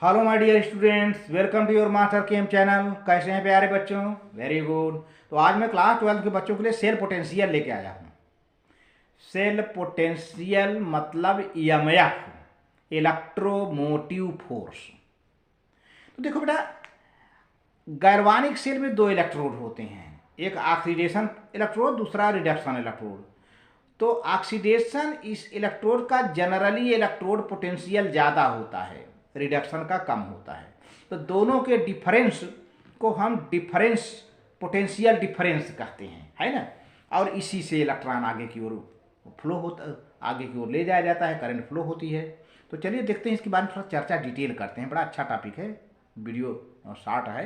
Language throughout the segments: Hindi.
Hello my dear students, welcome to your master chem channel. कैसे हैं प्यारे बच्चों? Very good. तो आज मैं क्लास 12 के बच्चों के लिए सेल पोटेंशियल लेके आया हूँ। सेल पोटेंशियल मतलब ईएमएफ, इलेक्ट्रोमोटिव फोर्स। तो देखो बेटा, गैरवानिक सेल में दो इलेक्ट्रोड होते हैं, एक ऑक्सीडेशन इलेक्ट्रोड, दूसरा रिडक्शन इलेक्ट्रोड। तो ऑक्सीडेशन इस इलेक्ट्रोड का जनरली इलेक्ट्रोड पोटेंशियल ज़्यादा होता है, रिडक्शन का कम होता है। तो दोनों के डिफरेंस को हम डिफरेंस पोटेंशियल डिफरेंस कहते हैं, है ना। और इसी से इलेक्ट्रॉन आगे की ओर फ्लो होता, आगे की ओर ले जाया जाता है, करंट फ्लो होती है। तो चलिए देखते हैं, इसके बारे में थोड़ा चर्चा डिटेल करते हैं। बड़ा अच्छा टॉपिक है, वीडियो शॉर्ट है।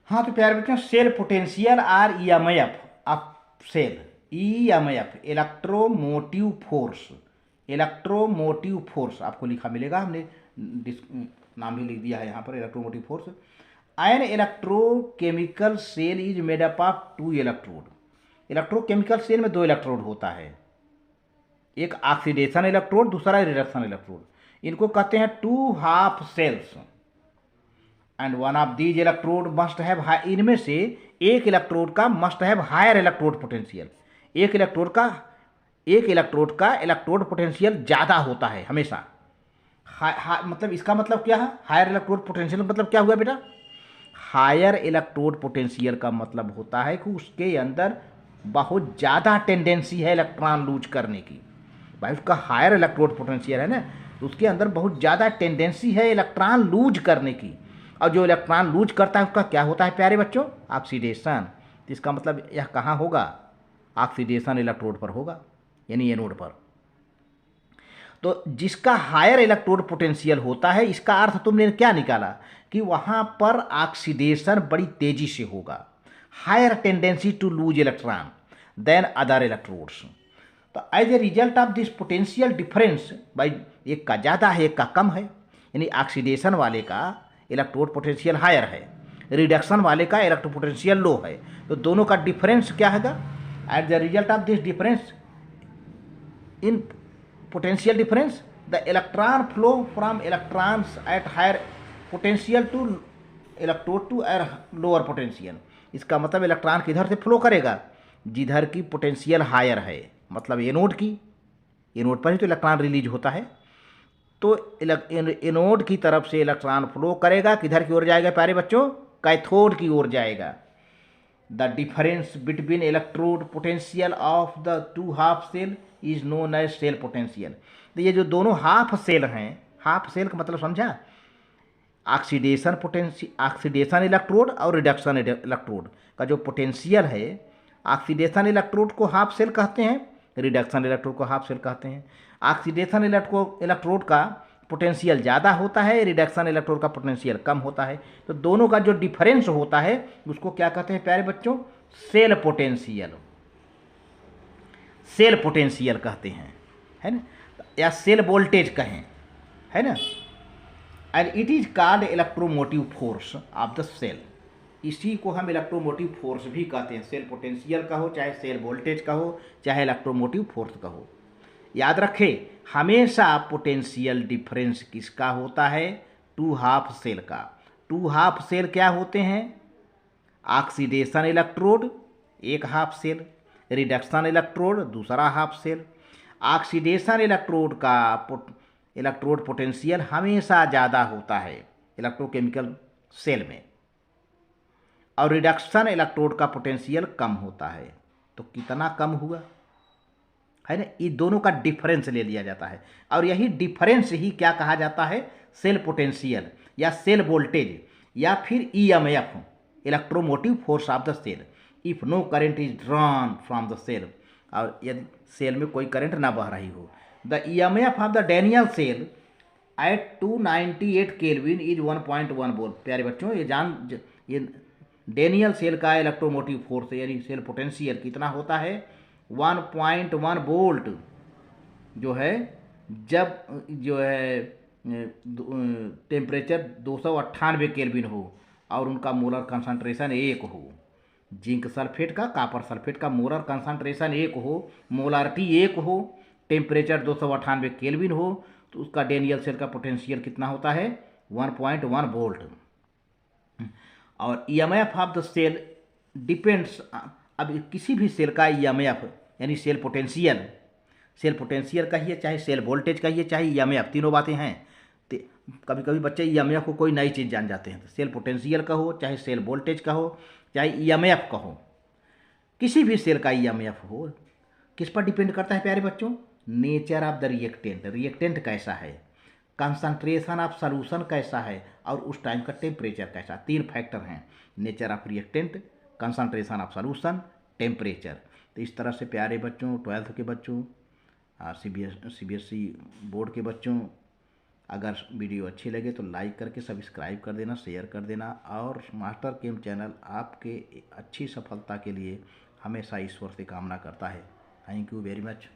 हाँ तो प्यारे बच्चों, cell potential or EMF of cell, EMF electromotive force. Electromotive force आपको लिखा मिलेगा, हमने नाम भी लिख दिया है यहाँ पर, electromotive force. An electrochemical cell is made up of two electrode. Electrochemical cell में दो इलेक्ट्रोड होता है, एक ऑक्सीडेशन इलेक्ट्रोड, दूसरा रिडक्शन इलेक्ट्रोड। इनको कहते हैं two half cells and one of these electrode must have, इनमें से एक इलेक्ट्रोड का must have higher electrode potential. एक इलेक्ट्रोड का इलेक्ट्रोड पोटेंशियल ज़्यादा होता है हमेशा। मतलब इसका मतलब क्या है? हायर इलेक्ट्रोड पोटेंशियल मतलब क्या हुआ बेटा? हायर इलेक्ट्रोड पोटेंशियल का मतलब होता है कि उसके अंदर बहुत ज़्यादा टेंडेंसी है इलेक्ट्रॉन लूज करने की। भाई उसका हायर इलेक्ट्रोड पोटेंशियल है ना, तो उसके अंदर बहुत ज़्यादा टेंडेंसी है इलेक्ट्रॉन लूज करने की। और जो इलेक्ट्रॉन लूज करता है उसका क्या होता है प्यारे बच्चों? ऑक्सीडेशन। तो इसका मतलब यह कहाँ होगा? ऑक्सीडेशन इलेक्ट्रोड पर होगा, यानी एनोड पर। तो जिसका हायर इलेक्ट्रोड पोटेंशियल होता है, इसका अर्थ तुमने क्या निकाला कि वहाँ पर ऑक्सीडेशन बड़ी तेजी से होगा, higher tendency to lose electron than other electrodes. तो as a result of this potential difference, भाई एक का ज़्यादा है एक का कम है, यानी ऑक्सीडेशन वाले का इलेक्ट्रोड पोटेंशियल हायर है, रिडक्शन वाले का इलेक्ट्रोड पोटेंशियल लो है। तो दोनों का डिफरेंस क्या है? At the result of this difference in potential difference, the electron flow from electrons at higher potential to electrode to lower potential. इसका मतलब इलेक्ट्रॉन किधर से फ्लो करेगा? जिधर की पोटेंशियल हायर है, मतलब एनोड की। एनोड पर ही तो इलेक्ट्रॉन रिलीज होता है। तो एनोड की तरफ से इलेक्ट्रॉन फ्लो करेगा, किधर की ओर जाएगा प्यारे बच्चों? कैथोड की ओर जाएगा। The difference between electrode potential of the two half cell is known as cell potential. तो ये जो दोनों हाफ सेल हैं, हाफ सेल का मतलब समझा? ऑक्सीडेशन इलेक्ट्रोड और रिडक्शन इलेक्ट्रोड का जो पोटेंशियल है, ऑक्सीडेशन इलेक्ट्रोड को हाफ सेल कहते हैं, रिडक्शन इलेक्ट्रोड को हाफ सेल कहते हैं। ऑक्सीडेशन इलेक्ट्रोड का पोटेंशियल ज़्यादा होता है, रिडक्शन इलेक्ट्रोड का पोटेंशियल कम होता है। तो दोनों का जो डिफरेंस होता है उसको क्या कहते हैं प्यारे बच्चों? Cell potential. सेल पोटेंशियल कहते हैं, है ना, या सेल वोल्टेज कहें, है ना। And it is called electromotive force of the cell. इसी को हम इलेक्ट्रोमोटिव फोर्स भी कहते हैं। सेल पोटेंशियल का हो, चाहे सेल वोल्टेज का हो, चाहे इलेक्ट्रोमोटिव फोर्स का हो। याद रखें, हमेशा पोटेंशियल डिफरेंस किसका होता है? टू हाफ सेल का। टू हाफ सेल क्या होते हैं? ऑक्सीडेशन इलेक्ट्रोड एक हाफ सेल, रिडक्शन इलेक्ट्रोड दूसरा हाफ सेल। ऑक्सीडेशन इलेक्ट्रोड का इलेक्ट्रोड पोटेंशियल हमेशा ज़्यादा होता है इलेक्ट्रोकेमिकल सेल में, और रिडक्शन इलेक्ट्रोड का पोटेंशियल कम होता है। तो कितना कम हुआ, है ना। ये दोनों का डिफरेंस ले लिया जाता है, और यही डिफरेंस ही क्या कहा जाता है? सेल पोटेंशियल या सेल वोल्टेज, या फिर EMF, electromotive force of the cell. If no current is drawn from the cell, और यदि सेल में कोई करंट ना बह रही हो। The EMF of the Daniell cell at 298 kelvin is 1.1 volt. प्यारे बच्चों, ये डैनियल सेल का इलेक्ट्रोमोटिव फोर्स यानी सेल पोटेंशियल कितना होता है? 1.1 वोल्ट जो है, जब जो है टेम्परेचर 298 केल्विन हो और उनका मोलर कंसंट्रेशन 1 हो। जिंक सल्फेट का, कॉपर सल्फेट का मोलर कंसंट्रेशन 1 हो, मोलारिटी 1 हो, टेम्परेचर 298 केल्विन हो तो उसका डेनियल सेल का पोटेंशियल कितना होता है 1.1 वोल्ट। और EMF of the cell depends, अब किसी भी सेल का ईएमएफ यानी सेल पोटेंशियल कहिए चाहे सेल वोल्टेज कहिए चाहे ईएमएफ, तीनों बातें हैं। तो कभी कभी बच्चे ईएमएफ को कोई नई चीज़ जान जाते हैं, तो सेल पोटेंशियल का हो चाहे सेल वोल्टेज का हो चाहे ईएमएफ का हो, किसी भी सेल का ईएमएफ हो, किस पर डिपेंड करता है प्यारे बच्चों? नेचर ऑफ द रिएक्टेंट कैसा है, कंसंट्रेशन ऑफ सॉल्यूशन कैसा है और उस टाइम का टेम्परेचर कैसा। 3 फैक्टर हैं, nature of reactant, concentration of solution, temperature. तो इस तरह से प्यारे बच्चों, 12th के बच्चों, सीबीएसई बोर्ड के बच्चों, अगर वीडियो अच्छी लगे तो लाइक करके सब्सक्राइब कर देना, शेयर कर देना। और मास्टर केम चैनल आपके अच्छी सफलता के लिए हमेशा ईश्वर से कामना करता है। Thank you very much.